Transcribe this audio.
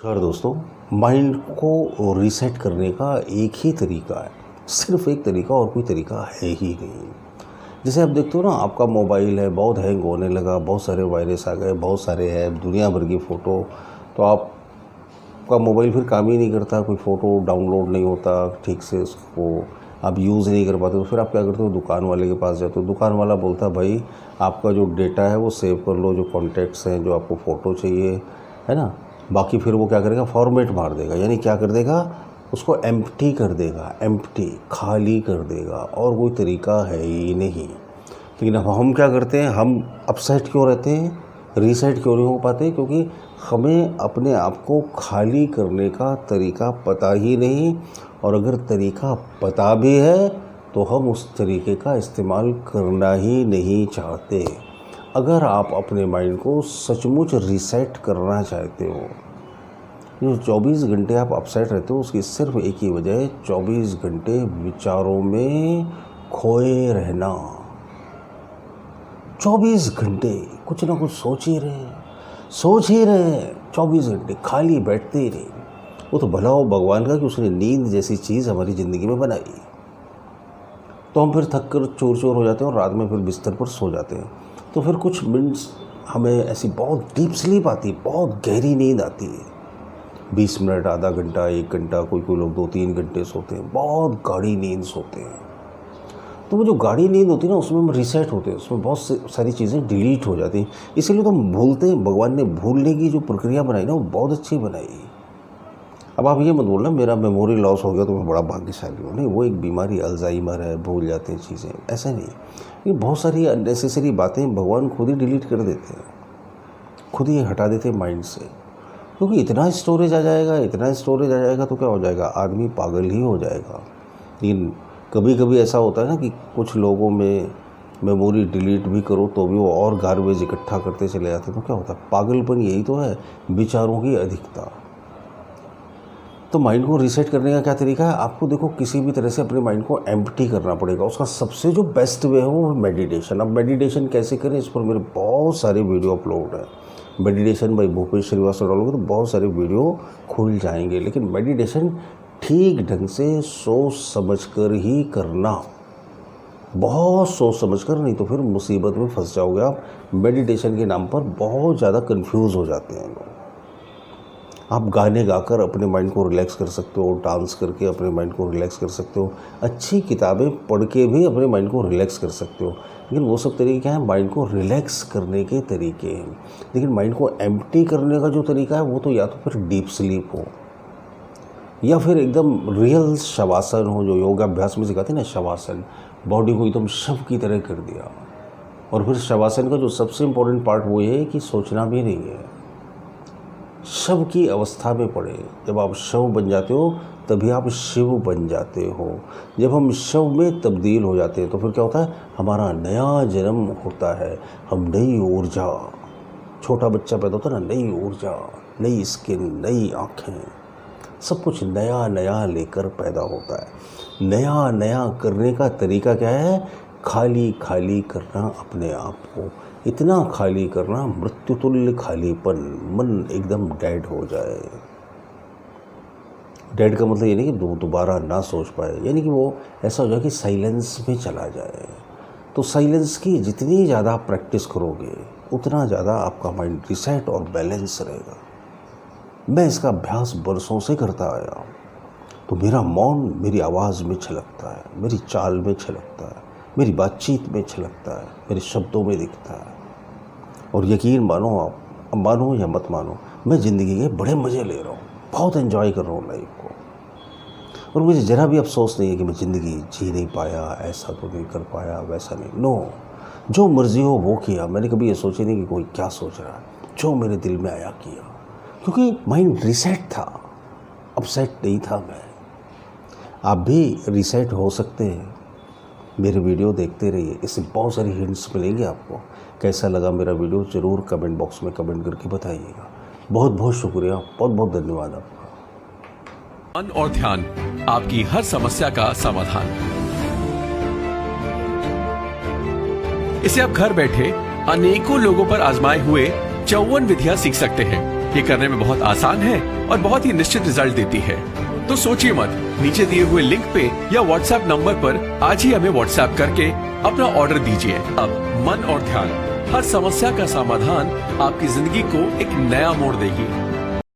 नमस्कार दोस्तों। माइंड को रीसेट करने का एक ही तरीका है, सिर्फ एक तरीका, और कोई तरीका है ही नहीं। जैसे आप देखते हो ना, आपका मोबाइल है बहुत हैंग होने लगा, बहुत सारे वायरस आ गए, बहुत सारे ऐप, दुनिया भर की फ़ोटो, तो आपका मोबाइल फिर काम ही नहीं करता, कोई फ़ोटो डाउनलोड नहीं होता ठीक से, उसको आप यूज़ नहीं कर पाते। तो फिर आप क्या करते हो, दुकान वाले के पास जाते हो। दुकान वाला बोलता है भाई आपका जो डेटा है वो सेव कर लो, जो कॉन्टैक्ट्स हैं, जो आपको फ़ोटो चाहिए है ना, बाकी फिर वो क्या करेगा, फॉर्मेट मार देगा, यानी क्या कर देगा, उसको एम्प्टी कर देगा, एम्प्टी खाली कर देगा, और कोई तरीका है ही नहीं। लेकिन अब हम क्या करते हैं, हम अपसेट क्यों रहते हैं, रीसेट क्यों नहीं हो पाते, क्योंकि हमें अपने आप को खाली करने का तरीका पता ही नहीं, और अगर तरीका पता भी है तो हम उस तरीके का इस्तेमाल करना ही नहीं चाहते। अगर आप अपने माइंड को सचमुच रीसेट करना चाहते हो, जो 24 घंटे आप अपसेट रहते हो उसकी सिर्फ एक ही वजह है, 24 घंटे विचारों में खोए रहना। 24 घंटे कुछ ना कुछ सोच ही रहे 24 घंटे खाली बैठते ही रहे। वो तो भला हो भगवान का कि उसने नींद जैसी चीज़ हमारी ज़िंदगी में बनाई, तो हम फिर थक कर चोर हो जाते हैं और रात में फिर बिस्तर पर सो जाते हैं। तो फिर कुछ मिनट्स हमें ऐसी बहुत डीप स्लीप आती है, बहुत गहरी नींद आती है, 20 मिनट, आधा घंटा, 1 घंटा, कोई लोग 2-3 घंटे सोते हैं, बहुत गाढ़ी नींद सोते हैं। तो वो जो गाढ़ी नींद होती है ना, उसमें हम रीसेट होते हैं, उसमें बहुत सारी चीज़ें डिलीट हो जाती हैं, इसीलिए तो हम भूलते हैं। भगवान ने भूलने की जो प्रक्रिया बनाई ना, वो बहुत अच्छी बनाई। अब आप ये मत बोलना मेरा मेमोरी लॉस हो गया तो मैं बड़ा भाग्यशाली हूँ, नहीं, वो एक बीमारी, अल्जाइमर है, भूल जाते हैं चीज़ें, ऐसा नहीं। ये बहुत सारी अननेसेसरी बातें भगवान खुद ही डिलीट कर देते हैं, खुद ही हटा देते हैं माइंड से, क्योंकि इतना स्टोरेज आ जाएगा तो क्या हो जाएगा, आदमी पागल ही हो जाएगा। लेकिन कभी कभी ऐसा होता है ना कि कुछ लोगों में मेमोरी डिलीट भी करो तो भी वो और गार्बेज इकट्ठा करते चले जाते हैं, तो क्या होता है, पागलपन यही तो है, विचारों की अधिकता। तो माइंड को रीसेट करने का क्या तरीका है, आपको देखो किसी भी तरह से अपने माइंड को एम्प्टी करना पड़ेगा। उसका सबसे जो बेस्ट वे है वो मेडिटेशन। अब मेडिटेशन कैसे करें, इस पर मेरे बहुत सारे वीडियो अपलोड हैं। मेडिटेशन बाय भूपेश श्रीवास्तव डालोगे तो बहुत सारे वीडियो खुल जाएंगे। लेकिन मेडिटेशन ठीक ढंग से सोच समझ कर ही करना, बहुत सोच समझ कर, नहीं तो फिर मुसीबत में फंस जाओगे आप। मेडिटेशन के नाम पर बहुत ज़्यादा कंफ्यूज हो जाते हैं लोग। आप गाने गाकर अपने माइंड को रिलैक्स कर सकते हो, डांस करके अपने माइंड को रिलैक्स कर सकते हो, अच्छी किताबें पढ़ के भी अपने माइंड को रिलैक्स कर सकते हो। लेकिन वो सब तरीके क्या हैं, माइंड को रिलैक्स करने के तरीके हैं। लेकिन माइंड को एम्प्टी करने का जो तरीका है वो तो या तो फिर डीप स्लीप हो, या फिर एकदम रियल शवासन हो, जो योगाभ्यास में सिखाते हैं ना, शवासन, बॉडी को एकदम शव की तरह कर दिया। और फिर शवासन का जो सबसे इम्पोर्टेंट पार्ट वो ये है कि सोचना भी नहीं है, शव की अवस्था में पड़े। जब आप शव बन जाते हो तभी आप शिव बन जाते हो। जब हम शव में तब्दील हो जाते हैं तो फिर क्या होता है, हमारा नया जन्म होता है। हम नई ऊर्जा, छोटा बच्चा पैदा होता है ना, नई ऊर्जा, नई स्किन, नई आँखें, सब कुछ नया नया लेकर पैदा होता है। नया नया करने का तरीका क्या है, खाली खाली करना अपने आप को, इतना खाली करना, मृत्युतुल्य खालीपन, मन एकदम डेड हो जाए। डेड का मतलब ये नहीं कि दोबारा ना सोच पाए, यानी कि वो ऐसा हो जाए कि साइलेंस में चला जाए। तो साइलेंस की जितनी ज़्यादा प्रैक्टिस करोगे उतना ज़्यादा आपका माइंड रिसेट और बैलेंस रहेगा। मैं इसका अभ्यास बरसों से करता आया, तो मेरा मौन मेरी आवाज़ में छलकता है, मेरी चाल में छलकता है, मेरी बातचीत में छलकता है, मेरे शब्दों में दिखता है। और यकीन मानो आप, मानो या मत मानो, मैं ज़िंदगी के बड़े मज़े ले रहा हूँ, बहुत एंजॉय कर रहा हूँ लाइफ को, और मुझे ज़रा भी अफसोस नहीं है कि मैं ज़िंदगी जी नहीं पाया, ऐसा तो नहीं कर पाया, वैसा नहीं। नो, जो मर्ज़ी हो वो किया। मैंने कभी ये सोचा नहीं कि कोई क्या सोच रहा है, जो मेरे दिल में आया किया, क्योंकि माइंड रीसेट था, अपसेट नहीं था मैं। आप भी रीसेट हो सकते हैं। मेरे वीडियो देखते रहिए, इससे बहुत सारी हिंट्स मिलेंगी आपको। कैसा लगा मेरा वीडियो ज़रूर कमेंट बॉक्स में कमेंट करके बताइएगा। बहुत बहुत शुक्रिया, बहुत बहुत धन्यवाद आपका। मन और ध्यान, आपकी हर समस्या का समाधान। इसे आप घर बैठे अनेकों लोगों पर आजमाए हुए 54 विधियां सीख सकते हैं। ये करने में बहुत आसान है और बहुत ही निश्चित रिजल्ट देती है। तो सोचिए मत, नीचे दिए हुए लिंक पे या व्हाट्सएप नंबर पर आज ही हमें व्हाट्सएप करके अपना ऑर्डर दीजिए। अब मन और ध्यान, हर समस्या का समाधान आपकी जिंदगी को एक नया मोड़ देगी।